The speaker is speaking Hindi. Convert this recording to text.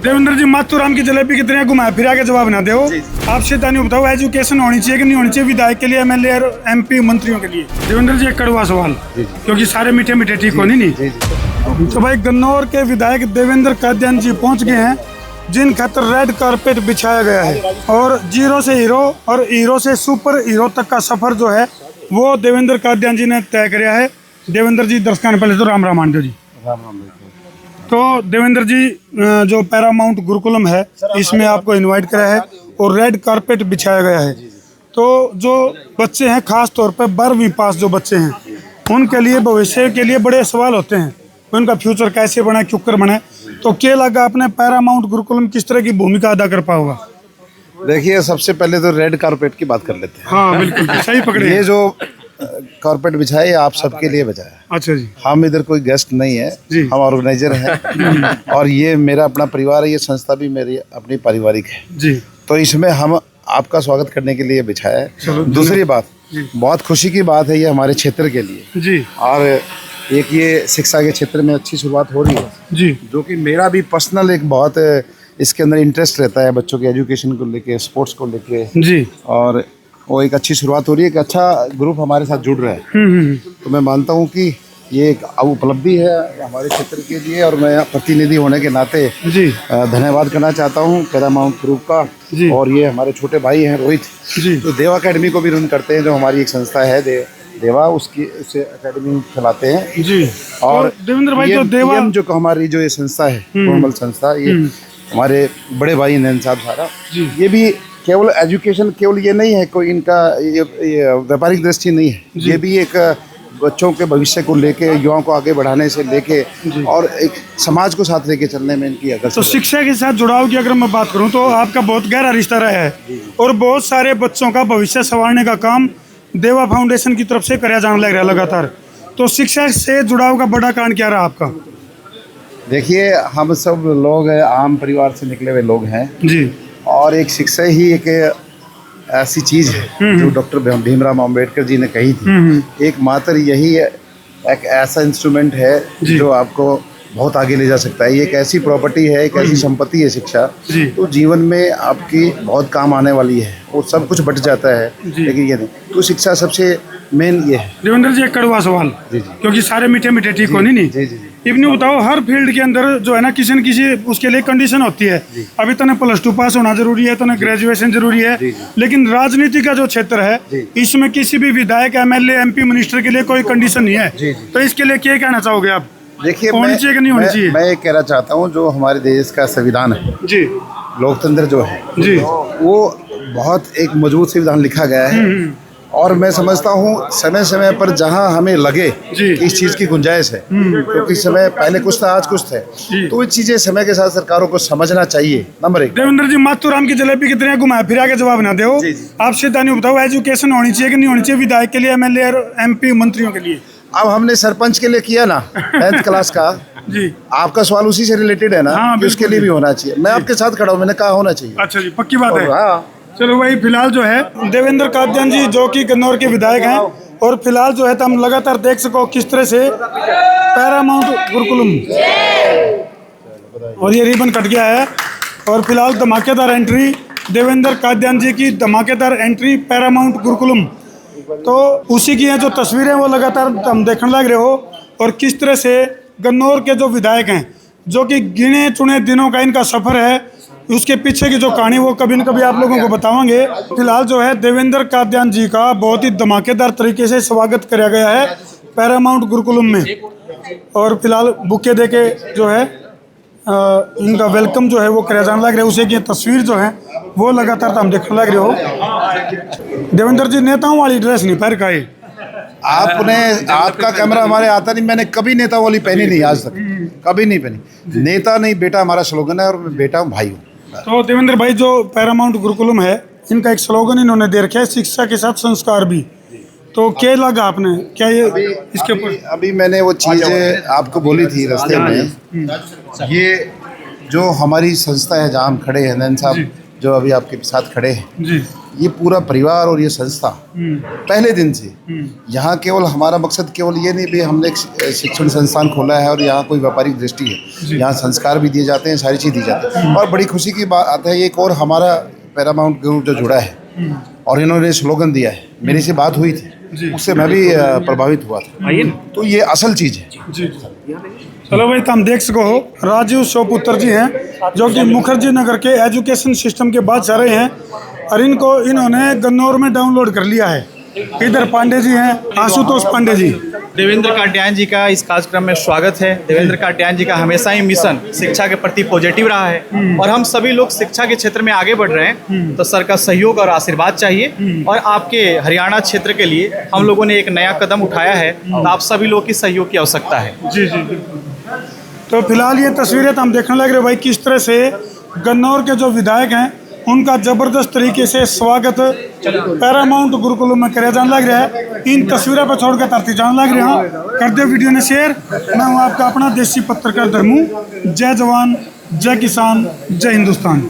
देवेंद्र जी, माथुराम की जलेबी कितने घुमाए फिरा के जवाब ना दो। आप शैतानी बताओ, एजुकेशन होनी चाहिए कि नहीं होनी चाहिए विधायक के लिए, एमएलए और एमपी मंत्रियों के लिए? देवेंद्र जी, एक कड़वा सवाल, क्योंकि सारे मीठे मीठे ठीक होनी नहीं। तो भाई, गन्नौर के विधायक देवेंद्र कादियान जी पहुंच गए हैं, जिन खातर रेड कारपेट बिछाया गया है और जीरो से हीरो और हीरो से सुपर हीरो तक का सफर जो है वो देवेंद्र कादियान जी ने तय किया है। देवेंद्र जी, दर्शकों पहले तो राम राम आंटो जी। राम। तो देवेंद्र जी, जो पैरामाउंट गुरुकुलम है इसमें आपको इनवाइट करा है और रेड कारपेट बिछाया गया है। तो जो बच्चे हैं, खास तौर पर 12वीं पास जो बच्चे हैं, उनके लिए भविष्य के लिए बड़े सवाल होते हैं, उनका फ्यूचर कैसे बने, क्यों बने। तो क्या लगा आपने पैरामाउंट गुरुकुलम किस तरह की भूमिका अदा कर पाओगा? देखिए, सबसे पहले तो रेड कारपेट की बात कर लेते हैं। हाँ बिल्कुल, सही पकड़े। ये जो कारपेट बिछाए आप सबके लिए बिछाया। अच्छा जी। हम इधर कोई गेस्ट नहीं है, हम ऑर्गेनाइजर हैं और ये मेरा अपना परिवार है, ये संस्था भी मेरी अपनी पारिवारिक है जी। तो इसमें हम आपका स्वागत करने के लिए बिछाया है। दूसरी बात, बहुत खुशी की बात है ये हमारे क्षेत्र के लिए जी, और एक ये शिक्षा के क्षेत्र में अच्छी शुरुआत हो रही है जी, जो कि मेरा भी पर्सनल एक बहुत इसके अंदर इंटरेस्ट रहता है, बच्चों के एजुकेशन को लेके, स्पोर्ट्स को लेके जी। और वो एक अच्छी शुरुआत हो रही है, एक अच्छा ग्रुप हमारे साथ जुड़ रहा है। तो मैं मानता हूँ कि ये एक उपलब्धि है हमारे क्षेत्र के लिए और मैं प्रतिनिधि होने के नाते जी धन्यवाद करना चाहता हूँ पैरामाउंट ग्रुप का। और ये हमारे छोटे भाई हैं रोहित जी, तो देवा अकेडमी को भी रन करते हैं, जो हमारी एक संस्था है देवा, उसकी उसे अकेडमी चलाते हैं जी। और तो देवेंद्र भाई, जो देवा जो हमारी जो ये संस्था है, फॉर्मल संस्था, ये हमारे बड़े भाई नैन साहब सारा, ये भी केवल एजुकेशन, केवल ये नहीं है कोई इनका ये व्यापारिक दृष्टि नहीं है, ये भी एक बच्चों के भविष्य को लेके, युवाओं को आगे बढ़ाने से लेके और एक समाज को साथ लेके चलने में इनकी अगर तो शिक्षा के साथ जुड़ाव की अगर मैं बात करूं तो आपका बहुत गहरा रिश्ता रहा है और बहुत सारे बच्चों का भविष्य संवारने का काम देवा फाउंडेशन की तरफ से कराया जाने लग रहा है लगातार। तो शिक्षा से जुड़ाव का बड़ा कारण क्या रहा आपका? देखिए, हम सब लोग आम परिवार से निकले हुए लोग हैं जी, और एक शिक्षा ही एक ऐसी चीज़ है जो डॉक्टर भीमराव अम्बेडकर जी ने कही थी, एकमात्र यही एक ऐसा इंस्ट्रूमेंट है जो आपको बहुत आगे ले जा सकता है। ये एक ऐसी प्रॉपर्टी है, एक ऐसी संपत्ति है शिक्षा, तो जीवन में आपकी बहुत काम आने वाली है और सब कुछ बट जाता है, लेकिन ये नहीं, तो शिक्षा सबसे मेन ये है। देवेंद्र जी, एक कड़वा सवाल, क्योंकि सारे मीठे मीठे ठीक होनी नहीं। इवनी बताओ, हर फील्ड के अंदर जो है ना, किसी न किसी उसके लिए कंडीशन होती है। अभी तो +2 पास होना जरूरी है, तो ग्रेजुएशन जरूरी है, लेकिन राजनीति का जो क्षेत्र है इसमें किसी भी विधायक, एमएलए, एमपी, मिनिस्टर के लिए कोई कंडीशन नहीं है। तो इसके लिए क्या कहना चाहोगे आप? देखिए, होनी चाहिए कि नहीं होनी चाहिए? मैं ये कहना चाहता हूँ, जो हमारे देश का संविधान है जी, लोकतंत्र जो है जी, वो बहुत एक मजबूत संविधान लिखा गया है और मैं समझता हूँ समय समय पर जहाँ हमें लगे कि इस चीज़ की गुंजाइश है, क्योंकि समय पहले कुछ था, आज कुछ थे, तो ये चीज़ें समय के साथ सरकारों को समझना चाहिए। नंबर 1, देवेंद्र जी, माथुराम की जलेबी कितने घुमाए फिरा के जवाब ना दो। आप शैतानी बताओ, एजुकेशन होनी चाहिए कि नहीं होनी चाहिए विधायक के लिए, एमएलए और एमपी मंत्रियों के लिए? अब हमने सरपंच के लिए किया ना 10th क्लास का, जी, आपका सवाल उसी से रिलेटेड है ना। हाँ, कि उसके लिए भी होना चाहिए। मैं आपके साथ खड़ा हूँ, मैंने कहा होना चाहिए। अच्छा जी, पक्की बात है। हाँ, चलो भाई, फिलहाल जो है देवेंद्र कादियान जी जो कि गन्नौर के विधायक हैं, और फिलहाल जो है तो हम लगातार देख सको किस तरह से पैरामाउंट गुरुकुलम और ये रिबन कट गया है और फिलहाल धमाकेदार एंट्री देवेंद्र कादियान जी की, धमाकेदार एंट्री पैरामाउंट गुरुकुलम। तो उसी की हैं जो तस्वीरें वो लगातार हम देखने लग रहे हो और किस तरह से गन्नौर के जो विधायक हैं, जो कि गिने चुने दिनों का इनका सफर है, उसके पीछे की जो कहानी वो कभी न कभी आप लोगों को बतावांगे। फिलहाल जो है देवेंद्र कादियान जी का बहुत ही धमाकेदार तरीके से स्वागत किया गया है पैरामाउंट गुरुकुलम में और फिलहाल बुके देके जो है इनका वेलकम जो है वो किया जाने लग रहा है। उसे की तस्वीर जो है वो लगातार हम देखने लग रहे हो। देवेंद्र जी, नेताओं वाली ड्रेस नहीं पहन का आपने, आपका कैमरा हमारे आता नहीं, मैंने कभी नेता वाली पहनी नहीं, आज तक कभी नहीं पहनी। नेता नहीं बेटा हमारा स्लोगन है और मैं बेटा हूँ, भाई हूँ। तो देवेंद्र भाई, जो पैरामाउंट गुरुकुलम है इनका एक स्लोगन इन्होंने दे रखा है, शिक्षा के साथ संस्कार भी। तो क्या लगा आपने, क्या ये इसके ऊपर? अभी मैंने वो चीज़ आपको बोली थी रास्ते में, ये जो हमारी संस्था है जहाँ हम खड़े हैं, नैन साहब जो अभी आपके साथ खड़े हैं, ये पूरा परिवार और ये संस्था पहले दिन से यहाँ केवल हमारा मकसद केवल ये नहीं भी हमने एक शिक्षण संस्थान खोला है और यहाँ कोई व्यापारिक दृष्टि है, यहाँ संस्कार भी दिए जाते हैं, सारी चीज़ दी जाती है। और बड़ी खुशी की बात है एक और हमारा पैरामाउंट ग्रुप जो जुड़ा है और इन्होंने स्लोगन दिया है, मेरी से बात हुई थी, उससे मैं भी प्रभावित हुआ था। तो ये असल चीज़ है। जी चलो भाई, तुम देख सको हो राजीव शोपुत्र जी हैं जो कि मुखर्जी नगर के एजुकेशन सिस्टम के बादशाह रहे हैं और इन्होंने गन्नौर में डाउनलोड कर लिया है। इधर पांडे जी हैं, आशुतोष पांडे जी। देवेंद्र काट्यायन जी का इस कार्यक्रम में स्वागत है। देवेंद्र काट्यायन जी का हमेशा ही मिशन शिक्षा के प्रति पॉजिटिव रहा है और हम सभी लोग शिक्षा के क्षेत्र में आगे बढ़ रहे हैं, तो सर का सहयोग और आशीर्वाद चाहिए। और आपके हरियाणा क्षेत्र के लिए हम लोगों ने एक नया कदम उठाया है, तो आप सभी लोग की सहयोग की आवश्यकता है। जी जी। तो फिलहाल ये तस्वीरें तो हम देखने लग रहे भाई किस तरह से गन्नौर के जो विधायक हैं उनका जबरदस्त तरीके से स्वागत पैरामाउंट गुरुकुलम में करे जाने लग रहा है। इन तस्वीरों पर छोड़कर तरती जाने लग रहे हैं। कर दो वीडियो ने शेयर। मैं हूँ आपका अपना देसी पत्रकार धर्मू। जय जवान, जय किसान, जय हिंदुस्तान।